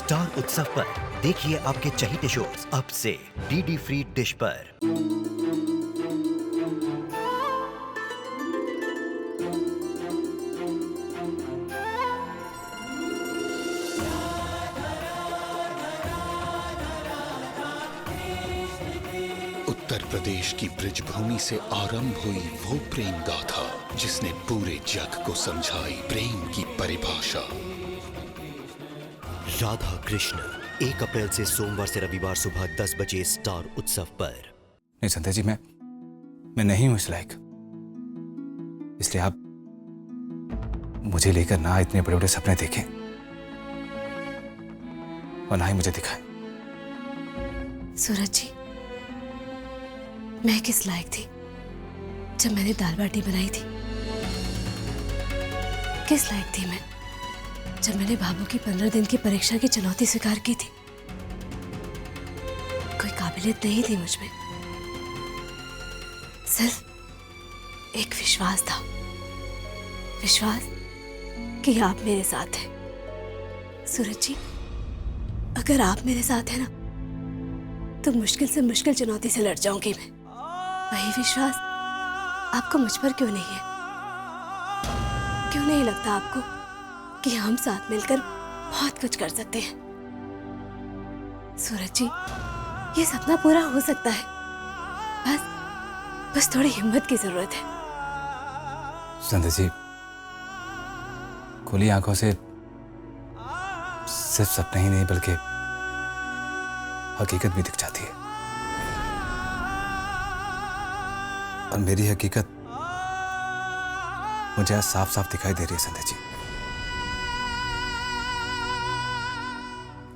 Star उत्सव पर देखिए आपके चहीते शोज अब से डीडी फ्री डिश पर। उत्तर प्रदेश की ब्रिजभूमि से आरंभ हुई वो प्रेम गाथा जिसने पूरे जग को समझाई प्रेम की परिभाषा। राधा कृष्ण 1 अप्रैल से सोमवार से रविवार सुबह 10 बजे स्टार उत्सव पर। नहीं संध्या जी, मैं नहीं हूं इस लायक, इसलिए आप मुझे लेकर ना इतने बड़े बड़े सपने देखें और ना ही मुझे दिखाएं। सूरज जी, मैं किस लायक थी जब मैंने दाल बाटी बनाई थी? किस लायक थी मैं जब मैंने बाबू की 15 दिन की परीक्षा की चुनौती स्वीकार की थी? कोई काबिलियत नहीं थी मुझ में, सिर्फ एक विश्वास था, विश्वास कि आप मेरे साथ हैं। सूरज जी, अगर आप मेरे साथ हैं ना तो मुश्किल से मुश्किल चुनौती से लड़ जाऊंगी मैं। वही विश्वास आपको मुझ पर क्यों नहीं है? क्यों नहीं लगता आपको कि हम साथ मिलकर बहुत कुछ कर सकते हैं? सूरज जी, ये सपना पूरा हो सकता है, बस थोड़ी हिम्मत की जरूरत है। संध्या जी, खुली आंखों से सिर्फ सपने ही नहीं बल्कि हकीकत भी दिख जाती है, और मेरी हकीकत मुझे आज साफ साफ दिखाई दे रही है। संध्या जी,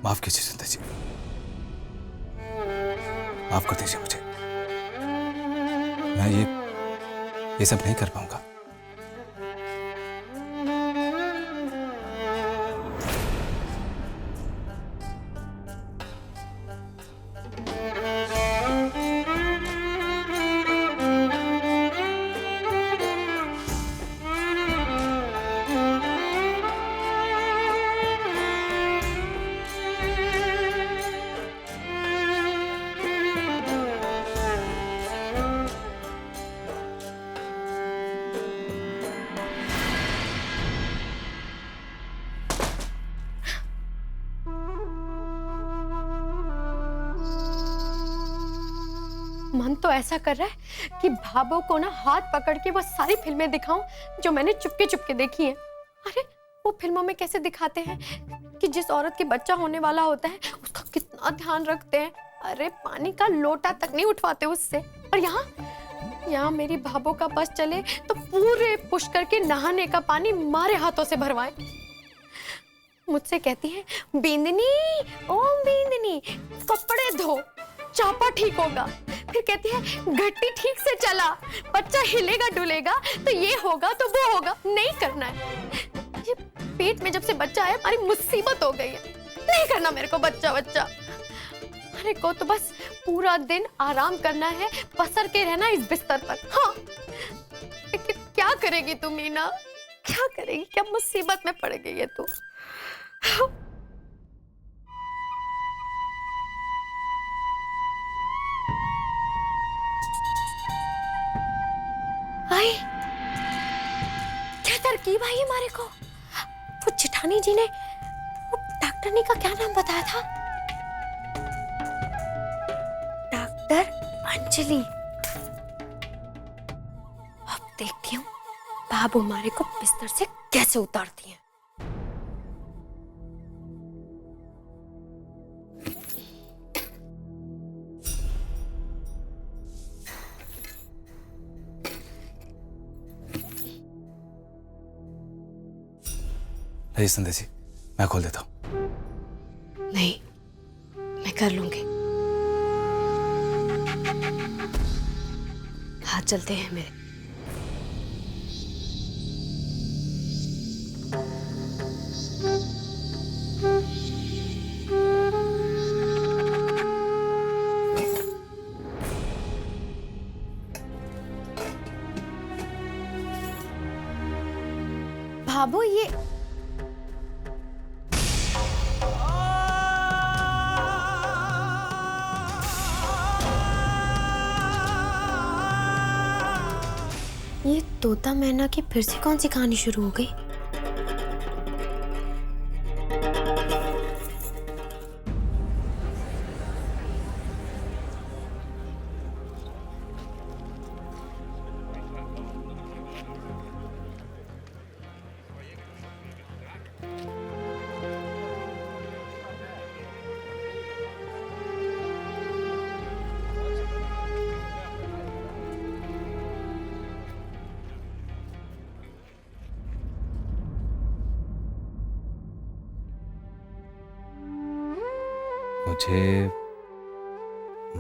माफ कीजिए संध्या जी, माफ कर दीजिए मुझे। मैं ये सब नहीं कर पाऊंगा। मन तो ऐसा कर रहा है कि भाभो को ना हाथ पकड़ के वो सारी फिल्में दिखाऊं जो मैंने चुपके चुपके देखी हैं। अरे वो फिल्मों में कैसे दिखाते हैं कि जिस औरत के बच्चा होने वाला होता है उसका कितना ध्यान रखते हैं। अरे पानी का लोटा तक नहीं उठवाते उससे। और यहाँ मेरी भाभो का बस चले तो पूरे पुष्कर के नहाने का पानी मारे हाथों से भरवाए। मुझसे कहती है, बिंदनी ओ बिंदनी कपड़े धो, चापा ठीक होगा। फिर कहती है, घट्टी ठीक से चला, बच्चा हिलेगा डुलेगा तो ये होगा तो वो होगा। नहीं करना है। ये पेट में जब से बच्चा है हमारी मुसीबत हो गई है। नहीं करना मेरे को बच्चा। अरे को तो बस पूरा दिन आराम करना है, पसर के रहना इस बिस्तर पर। हाँ, लेकिन क्या करेगी तू मीना, क्या करेगी? क्या मुसीबत में पड़ गई है तू। आई क्या तरकीब आई हमारे को। वो जेठानी जी ने वो डॉक्टरनी का क्या नाम बताया था? डॉक्टर अंजलि। अब देखती हूँ बाबू हमारे को बिस्तर से कैसे उतारती है। नहीं संध्या जी, मैं खोल देता हूं। नहीं, मैं कर लूंगी। हाथ चलते हैं मेरे। भाभो ये तोता मैना की फिर से कौन सी कहानी शुरू हो गई? मुझे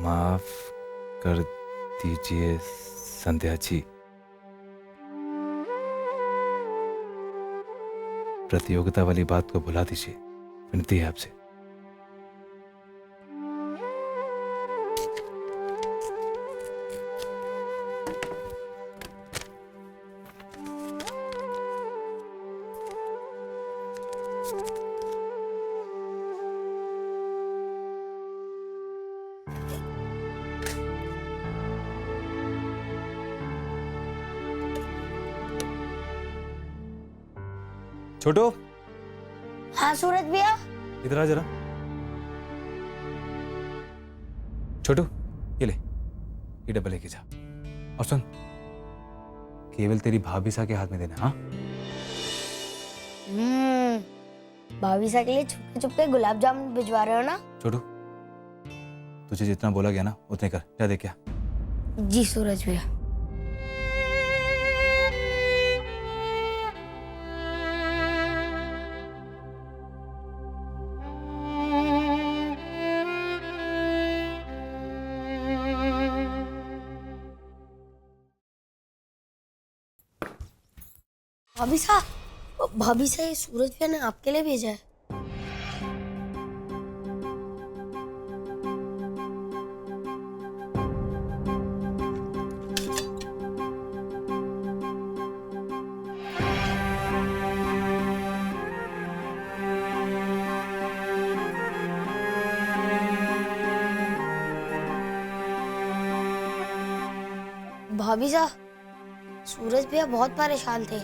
माफ कर दीजिए संध्या जी। प्रतियोगिता वाली बात को भुला दीजिए, विनती है आपसे। छोटू, हाँ सूरज भैया। इधर आ जरा। छोटू, ये ले, ये डब्बा लेके जा। और सुन, केवल तेरी भाभी सा के हाथ में देना। हाँ, भाभी सा के लिए छुपके छुपके गुलाब जामुन भिजवा रहे हो ना? छोटू, तुझे जितना बोला गया ना उतने कर। जा दे क्या। जी सूरज भैया। भाभी सा ये सूरज भैया ने आपके लिए भेजा है। भाभी सा, सूरज भैया बहुत परेशान थे।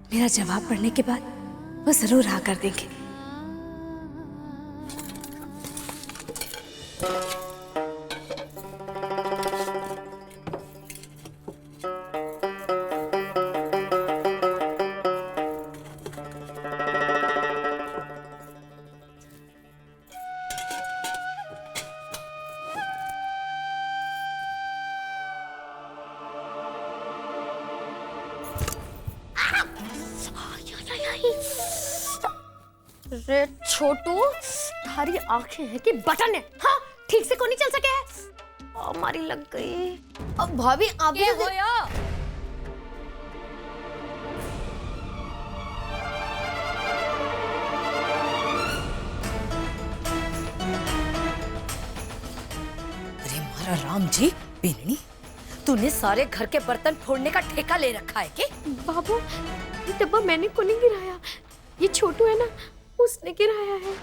मेरा जवाब पढ़ने के बाद वो जरूर हाँ कर देंगे। रे छोटू, तुम्हारी आंखें हैं कि बटन है? हाँ, ठीक से कौन नहीं चल सके है? हमारी लग गई। अब भाभी आप भी हो या? अरे मारा राम जी, बेननी, तूने सारे घर के बर्तन फोड़ने का ठेका ले रखा है के? बाबू, ये डब्बा मैंने को नहीं गिराया, ये छोटू है ना, उसने गिराया है।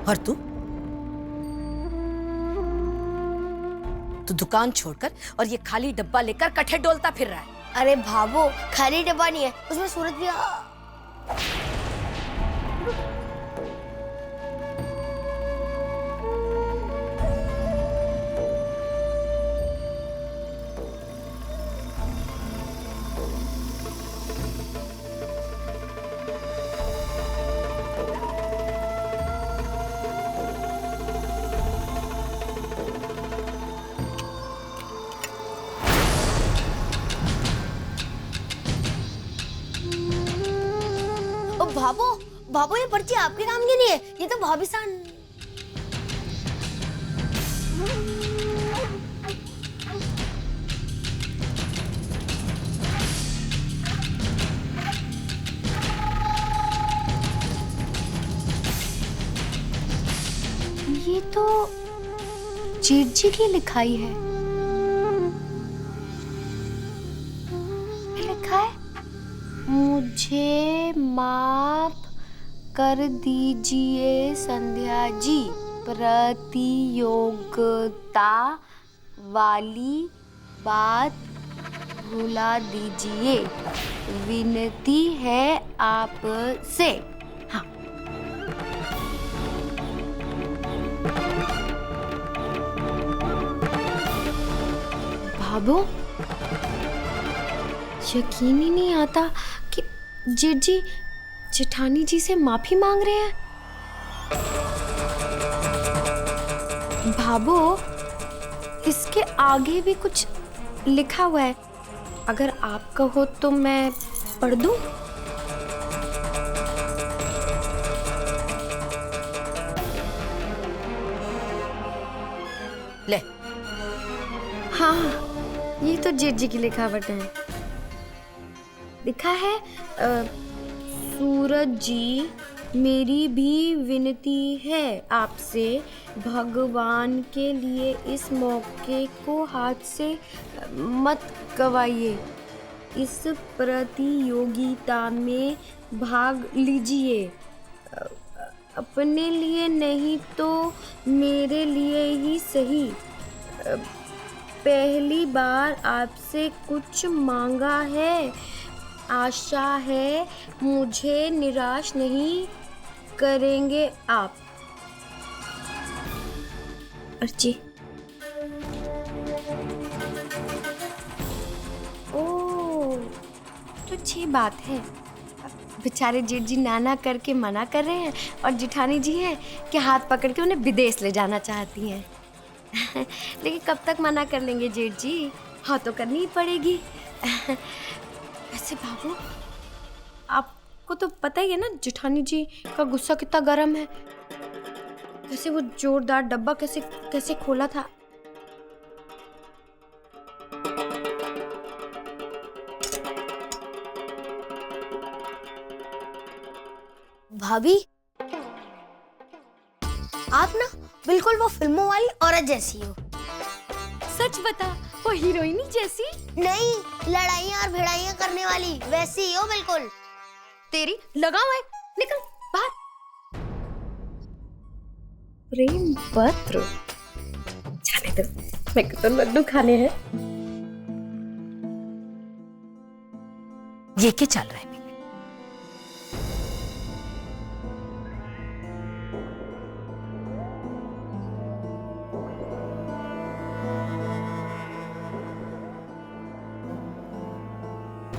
और तू दुकान छोड़कर और ये खाली डब्बा लेकर कट्ठे डोलता फिर रहा है। अरे भाभो, खाली डब्बा नहीं है, उसमें सूरज भैया। भाभो भाभो, ये पर्ची आपके काम की नहीं है, ये तो भाभी सान। ये तो जेठ जी की लिखाई है। लिखा है, मुझे माफ कर दीजिए संध्या जी, प्रतियोगिता वाली बात भुला दीजिए, विनती है आपसे। हाँ, भाभो, यकीन ही नहीं आता कि जेठ जी जेठानी जी से माफी मांग रहे हैं। भाभो, इसके आगे भी कुछ लिखा हुआ है, अगर आप कहो तो मैं पढ़ दूं? ले। हाँ, ये तो जेठ जी की लिखावट है। लिखा है, सूरज जी, मेरी भी विनती है आपसे, भगवान के लिए इस मौके को हाथ से मत गवाइए, इस प्रतियोगिता में भाग लीजिए, अपने लिए नहीं तो मेरे लिए ही सही। पहली बार आपसे कुछ मांगा है, आशा है मुझे निराश नहीं करेंगे आप। अर्ची, ओ, तो अच्छी बात है। बेचारे जेठ जी नाना करके मना कर रहे हैं और जेठानी जी हैं कि हाथ पकड़ के उन्हें विदेश ले जाना चाहती हैं। लेकिन कब तक मना कर लेंगे जेठ जी, हाँ तो करनी ही पड़ेगी। वैसे बाबू, आपको तो पता ही है ना जेठानी जी का गुस्सा कितना गर्म है। कैसे वो जोरदार डब्बा कैसे खोला था। भाभी, आप ना बिल्कुल वो फिल्मों वाली औरत जैसी हो। सच बता, वो हीरोइनी जैसी? नहीं, लड़ाइयाँ और भिड़ाइयाँ करने वाली वैसी ही हो बिल्कुल। तेरी लगाओ है, निकल बाहर। प्रेम पत्र, जाने दो, मेरे को तो लड्डू खाने हैं। ये क्या चल रहा है?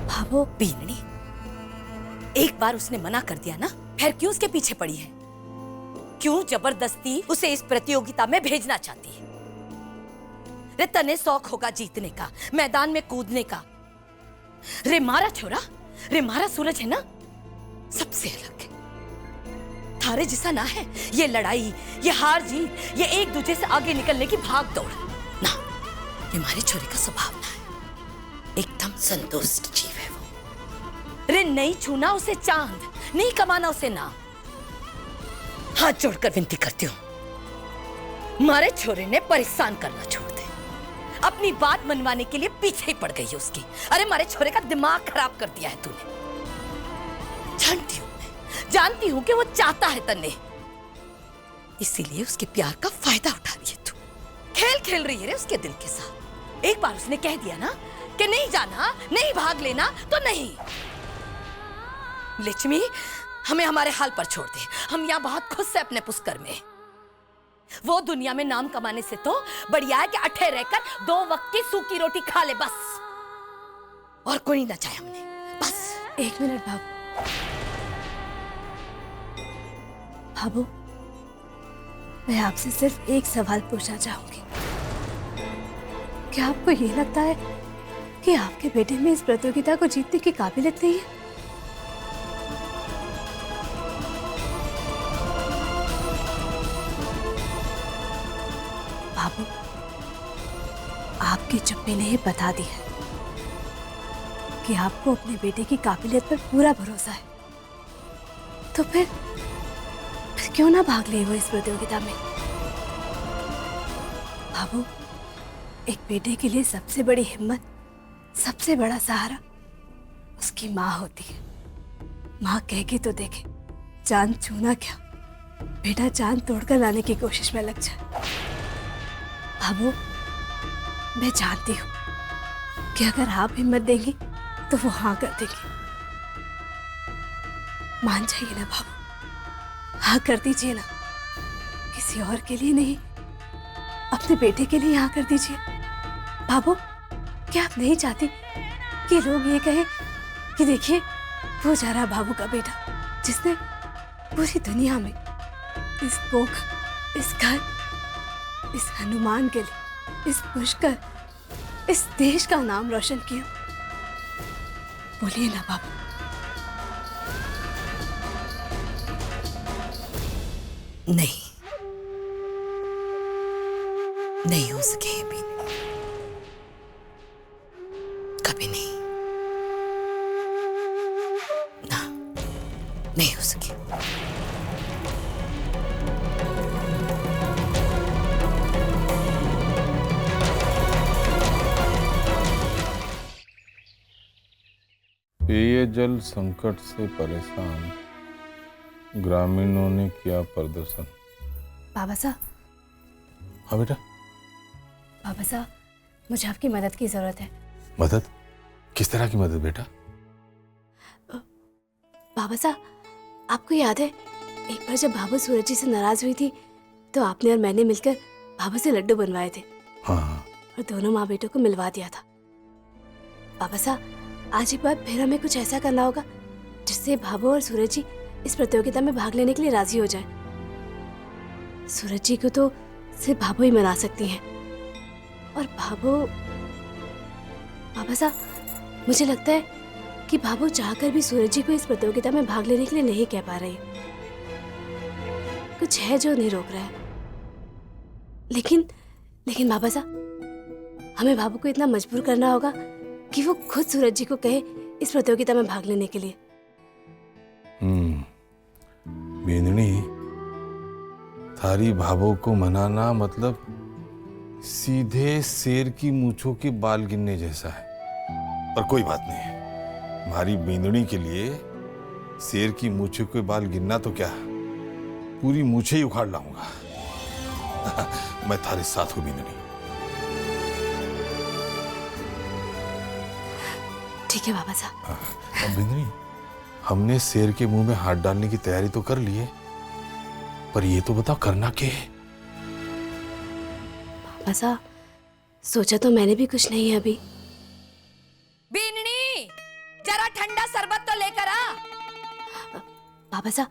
भाभो, बीननी, एक बार उसने मना कर दिया ना, फिर क्यों उसके पीछे पड़ी है? क्यों जबरदस्ती उसे इस प्रतियोगिता में भेजना चाहती है? रे तने शौक होगा जीतने का, मैदान में कूदने का। रे मारा छोरा, रे मारा सूरज है ना, सबसे अलग है। थारे जैसा ना है ये लड़ाई, ये हार जीत, ये एक दूसरे से आगे निकलने की भाग दौड़ ना। ये हमारे छोरे का स्वभाव ना है, एकदम संतुष्ट जीव है वो। रे नहीं छूना उसे चांद, नहीं कमाना उसे नाम। हाथ जोड़कर विनती करती हूँ, मारे छोरे ने परेशान करना छोड़ दे। अपनी बात मनवाने के लिए पीछे ही पड़ गई है उसकी। अरे मारे छोरे का दिमाग खराब कर दिया है तूने। जानती हूँ मैं, जानती हूँ कि वो चाहता है तन्ने, इसीलिए उसके प्यार का फायदा उठा रही है तू। खेल खेल रही है रे उसके दिल के साथ। एक बार उसने कह दिया ना कि नहीं जाना, नहीं भाग लेना, तो नहीं। लक्ष्मी, हमें हमारे हाल पर छोड़ दे। हम यहाँ बहुत खुश है अपने पुष्कर में। वो दुनिया में नाम कमाने से तो बढ़िया है कि अठे रहकर 2 वक्त की सूखी रोटी खा ले बस, और कोई ना चाहे हमने बस। एक मिनट भाभो, मैं आपसे सिर्फ एक सवाल पूछना चाहूंगी। क्या आपको ये लगता है कि आपके बेटे में इस प्रतियोगिता को जीतने की काबिलियत नहीं है? आपकी चुप्पी ने ये बता दिया कि आपको अपने बेटे की काबिलियत पर पूरा भरोसा है, तो फिर क्यों ना भाग ले वो इस प्रतियोगिता में। बाबू, एक बेटे के लिए सबसे बड़ी हिम्मत, सबसे बड़ा सहारा उसकी माँ होती है। माँ कह के तो देखे, चांद छूना क्या, बेटा चांद तोड़कर लाने की कोशिश में लग जाए। बाबू, मैं जानती हूँ कि अगर आप हिम्मत देंगी तो वो हाँ कर देंगी। मान जाइए ना बाबू, हाँ कर दीजिए ना। किसी और के लिए नहीं, अपने बेटे के लिए हाँ कर दीजिए। बाबू, क्या आप नहीं चाहती कि लोग ये कहें कि देखिए वो जा रहा बाबू का बेटा, जिसने पूरी दुनिया में इस पोख, इस घर, इस हनुमान के लिए, इस पुष्कर, इस देश का नाम रोशन किया। बोलिए ना बाबू। नहीं, नहीं हो सके भी, कभी नहीं, ना, नहीं हो सके। पेयजल संकट से परेशान ग्रामीणों ने किया प्रदर्शन। बाबा साहब, हाँ बेटा। बाबा साहब, मुझे आपकी मदद की जरूरत है। मदद? किस तरह की मदद बेटा? बाबा साहब, आपको याद है एक बार जब भाभू सूरज जी से नाराज हुई थी तो आपने और मैंने मिलकर भाभू से लड्डू बनवाए थे। हाँ। और दोनों माँ बेटों को मिलवा दिया था। बाबा साहब, आज एक बार फिर हमें कुछ ऐसा करना होगा जिससे भाभू और सूरज जी इस प्रतियोगिता में भाग लेने के लिए राजी हो जाए। सूरज जी को तो सिर्फ भाभू ही मना सकती हैं, और भाभू, बाबा साहब, मुझे लगता है कि भाभू चाहकर भी सूरज जी को इस प्रतियोगिता में भाग लेने के लिए नहीं कह पा रही। कुछ है जो नहीं रोक रहा है। लेकिन बाबा साहब, हमें भाभू को इतना मजबूर करना होगा कि वो खुद सूरज जी को कहे इस प्रतियोगिता में भाग लेने के लिए। बेंदनी, थारी भाभो को मनाना मतलब सीधे शेर की मूंछों के बाल गिनने जैसा है। पर कोई बात नहीं, हमारी बेंदनी के लिए शेर की मूंछों के बाल गिनना तो क्या, पूरी मूंछें ही उखाड़ लाऊंगा। मैं थारे साथ हूं बेंदनी। ठीक है बाबा साहब। अब बेंदनी, हमने शेर के मुंह में हाथ डालने की तैयारी तो कर ली है, पर ये तो बताओ करना क्या है? बाबा साहब, सोचा तो मैंने भी कुछ नहीं है अभी। बीननी, जरा ठंडा शरबत तो लेकर आ। बाबा साहब,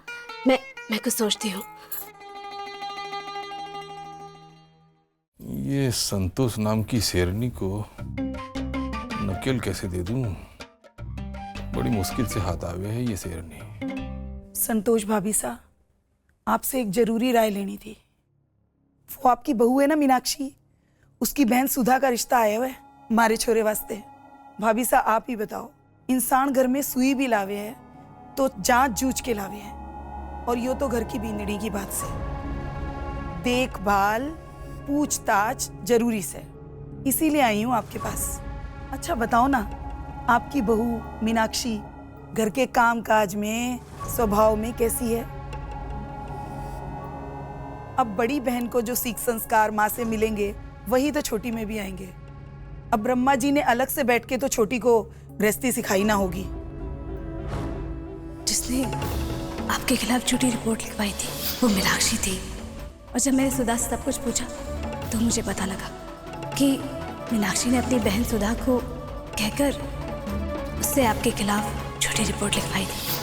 मैं कुछ सोचती हूँ। ये संतोष नाम की शेरनी को नकेल कैसे दे दूं? बड़ी मुश्किल से हाथ आवे है ये शेरनी। संतोष भाभी सा, आपसे एक जरूरी राय लेनी थी। वो आपकी बहू है ना मीनाक्षी, उसकी बहन सुधा का रिश्ता आया हुआ है हमारे छोरे वास्ते। भाभी सा, आप ही बताओ, इंसान घर में सुई भी लावे है तो जांच जूझ के लावे है, और यो तो घर की बींदड़ी की बात से। देखभाल, पूछताछ जरूरी से, इसीलिए आई हूँ आपके पास। अच्छा बताओ ना, आपकी बहू मीनाक्षी घर के काम काज में, स्वभाव में कैसी है? अब बड़ी बहन को जो सीख संस्कार माँ से मिलेंगे वही तो छोटी में भी आएंगे। अब ब्रह्मा जी ने अलग से बैठ के तो छोटी को गृहस्थी सिखाई ना होगी। जिसने आपके खिलाफ झूठी रिपोर्ट लिखवाई थी वो मीनाक्षी थी, और जब मैंने सुधा से सब कुछ पूछा तो मुझे पता लगा कि मीनाक्षी ने अपनी बहन सुधा को कहकर उससे आपके खिलाफ झूठी रिपोर्ट लिखवाई थी।